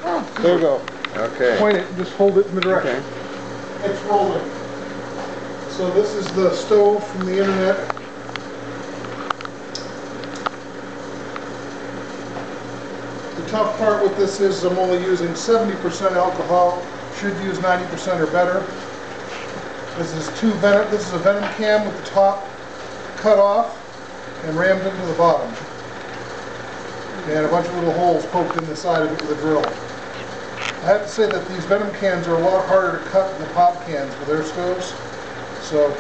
There you go. Okay. Point it and just hold it in the direction. Okay. It's rolling. So this is the stove from the internet. The tough part with this is I'm only using 70% alcohol. Should use 90% or better. This is a venom can with the top cut off and rammed into the bottom. And a bunch of little holes poked in the side of it with a drill. I have to say that these venom cans are a lot harder to cut than the pop cans for their stoves. So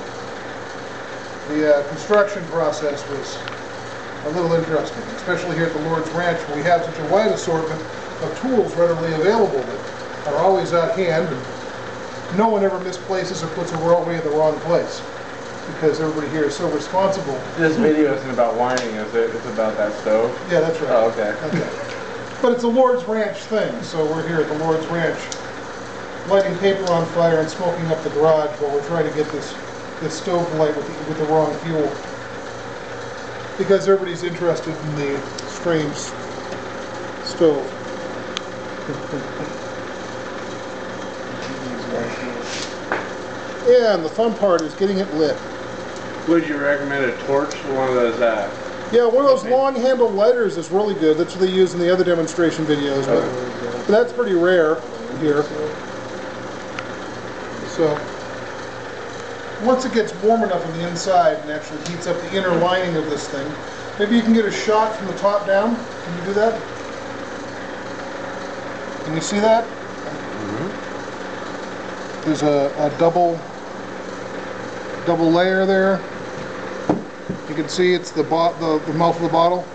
the construction process was a little interesting, especially here at the Lord's Ranch, where we have such a wide assortment of tools readily available that are always at hand, and no one ever misplaces or puts a railway in the wrong place, because everybody here is so responsible. This video isn't about whining, is it? It's about that stove? Yeah, that's right. Oh, okay. But it's a Lord's Ranch thing, so we're here at the Lord's Ranch lighting paper on fire and smoking up the garage while we're trying to get this stove light with the wrong fuel. Because everybody's interested in the strange stove. Yeah, and the fun part is getting it lit. Would you recommend a torch or one of those? Yeah, one of those long-handled lighters is really good. That's what they use in the other demonstration videos, but that's pretty rare here. So, once it gets warm enough on the inside and actually heats up the inner lining of this thing, maybe you can get a shot from the top down. Can you do that? Can you see that? Mm-hmm. There's a double layer there. You can see it's the mouth of the bottle.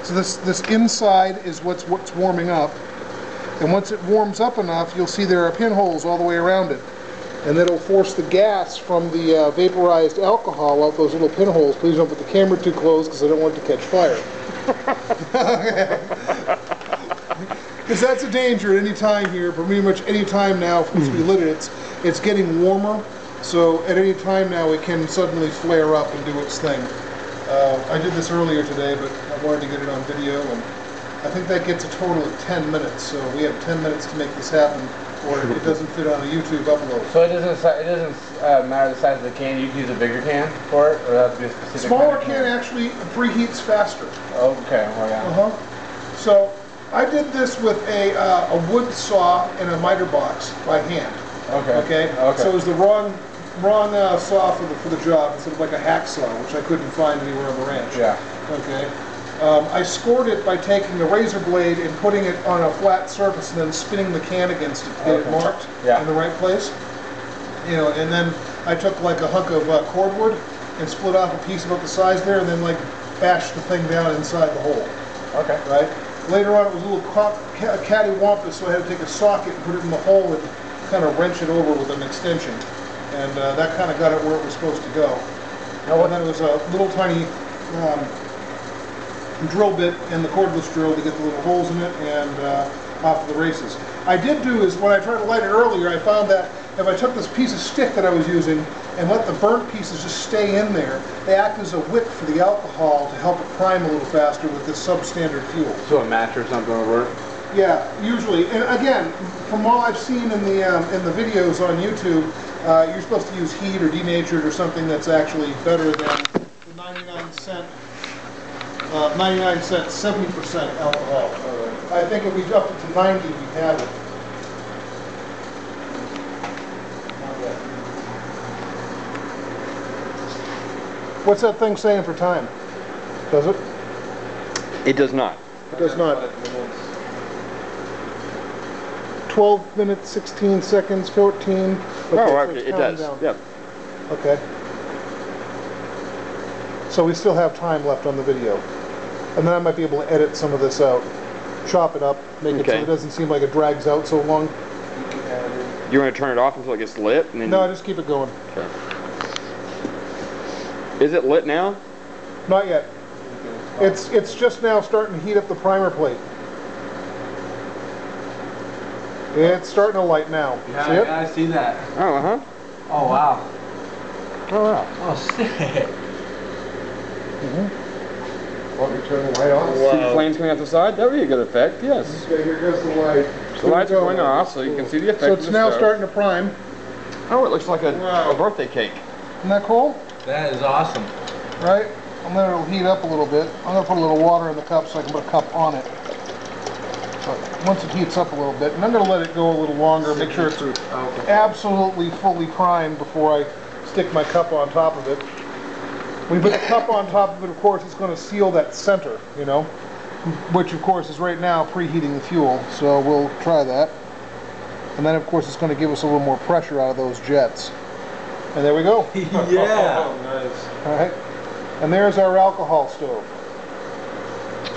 So this inside is what's warming up, and once it warms up enough, you'll see there are pinholes all the way around it, and that'll force the gas from the vaporized alcohol out those little pinholes. Please don't put the camera too close, because I don't want it to catch fire. Because that's a danger at any time here. Pretty much any time now since we lit it, it's getting warmer. So at any time now it can suddenly flare up and do its thing. I did this earlier today, but I wanted to get it on video, and I think that gets a total of 10 minutes. So we have 10 minutes to make this happen, or it doesn't fit on a YouTube upload. So it doesn't matter the size of the can. You can use a bigger can for it, or that has to be a specific smaller kind of can actually preheats faster. Okay. Oh, yeah. So I did this with a wood saw and a miter box by hand. Okay. So it was the wrong saw for the job, instead of like a hacksaw, which I couldn't find anywhere on the ranch. Yeah. Okay. I scored it by taking the razor blade and putting it on a flat surface and then spinning the can against it to get it marked in the right place. You know, and then I took like a hunk of cordwood and split off a piece about the size there, and then like bashed the thing down inside the hole. Okay. Right. Later on, it was a little cattywampus, so I had to take a socket and put it in the hole and kind of wrench it over with an extension. And that kind of got it where it was supposed to go. And then it was a little tiny drill bit and the cordless drill to get the little holes in it, and off to the races. I did do is, when I tried to light it earlier, I found that if I took this piece of stick that I was using and let the burnt pieces just stay in there, they act as a wick for the alcohol to help it prime a little faster with this substandard fuel. So a match or something would work? Yeah, usually. And again, from all I've seen in the videos on YouTube, you're supposed to use heat or denatured or something that's actually better than the 99-cent 70% alcohol. I think if we dropped it to 90, we'd have it. What's that thing saying for time? Does it? It does not. It does not. 12 minutes, 16 seconds, 14. Okay, oh, right, it does. Down. Yeah. Okay. So we still have time left on the video. And then I might be able to edit some of this out. Chop it up, make it so it doesn't seem like it drags out so long. You want to turn it off until it gets lit? And then no, just keep it going. Okay. Is it lit now? Not yet. It's just now starting to heat up the primer plate. It's starting to light now. Yeah, see it? I see that. Oh, uh-huh. Oh, wow. Oh, wow. Oh, sick. Want me to turn the light on? See the flames coming out the side? That would be a good effect, yes. Okay, here goes the light. The lights are going off, so you can see the effect So of it's the now stove. starting to prime. Oh, it looks like a Wow. birthday cake. Isn't that cool? That is awesome. Right? I'm letting it heat up a little bit. I'm going to put a little water in the cup so I can put a cup on it. But once it heats up a little bit, and I'm going to let it go a little longer, make sure it's absolutely fully primed before I stick my cup on top of it. When you put the cup on top of it, of course, it's going to seal that center, you know, which of course is right now preheating the fuel. So we'll try that. And then of course it's going to give us a little more pressure out of those jets. And there we go. Yeah. Oh, nice. All right. And there's our alcohol stove.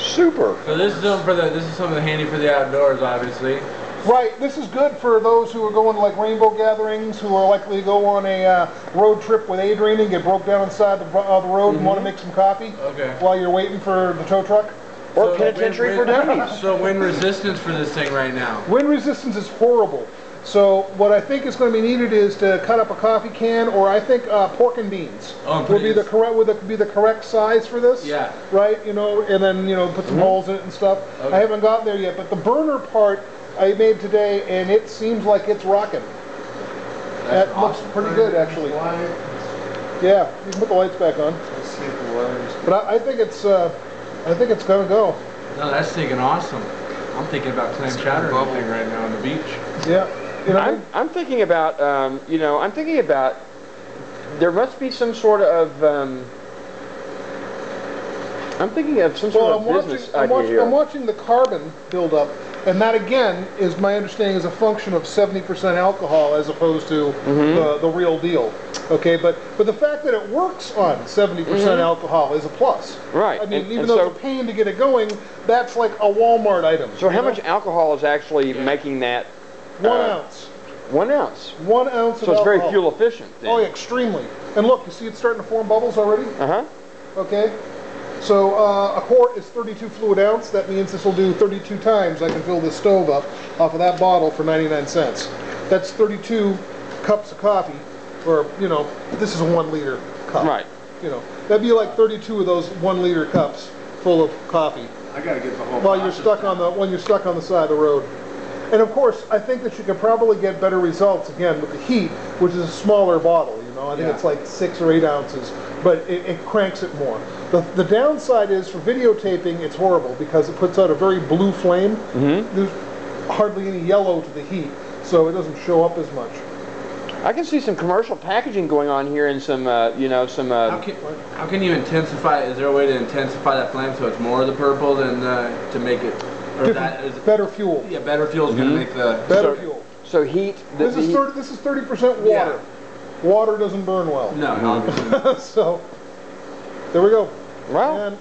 Super. So this is something handy for the outdoors, obviously. Right, this is good for those who are going to like rainbow gatherings, who are likely to go on a road trip with Adrian and get broke down inside the road and want to make some coffee while you're waiting for the tow truck. Or penitentiary for dummies. So wind resistance for this thing right now. Wind resistance is horrible. So what I think is going to be needed is to cut up a coffee can, or I think pork and beans would be the correct size for this. Yeah. Right. You know, and then put some holes in it and stuff. Okay. I haven't gotten there yet, but the burner part I made today, and it seems like it's rocking. That looks pretty good, actually. Yeah, you can put the lights back on. Let's see if the water's... But I think it's gonna go. No, that's thinking awesome. I'm thinking about clam chowder and everything right now on the beach. Yeah. You know, I'm thinking about, I'm thinking about, there must be some sort of, I'm thinking of some sort of business idea here. I'm watching the carbon build up, and that again is my understanding is a function of 70% alcohol as opposed to the real deal. Okay, but the fact that it works on 70% alcohol is a plus. Right. I mean, even though it's a pain to get it going, that's like a Walmart item. So how much alcohol is actually making that? 1 ounce. 1 ounce. 1 ounce of alcohol. So it's very fuel efficient then. Oh yeah, extremely. And look, you see it's starting to form bubbles already? Uh-huh. Okay. So a quart is 32 fluid ounce. That means this will do 32 times I can fill this stove up off of that bottle for 99 cents. That's 32 cups of coffee, or this is a 1 liter cup. Right. That'd be like 32 of those 1 liter cups full of coffee. I gotta get the whole. While you're stuck on the side of the road. And of course, I think that you could probably get better results again with the heat, which is a smaller bottle. I think it's like 6 or 8 ounces, but it cranks it more. The downside is for videotaping, it's horrible because it puts out a very blue flame. There's hardly any yellow to the heat, so it doesn't show up as much. I can see some commercial packaging going on here and some, some. How can you intensify? Is there a way to intensify that flame so it's more of the purple than to make it? Or better fuel. Yeah, better fuel is going to make the better fuel. So heat. This is 30% water. Yeah. Water doesn't burn well. No, obviously. So there we go. Well. And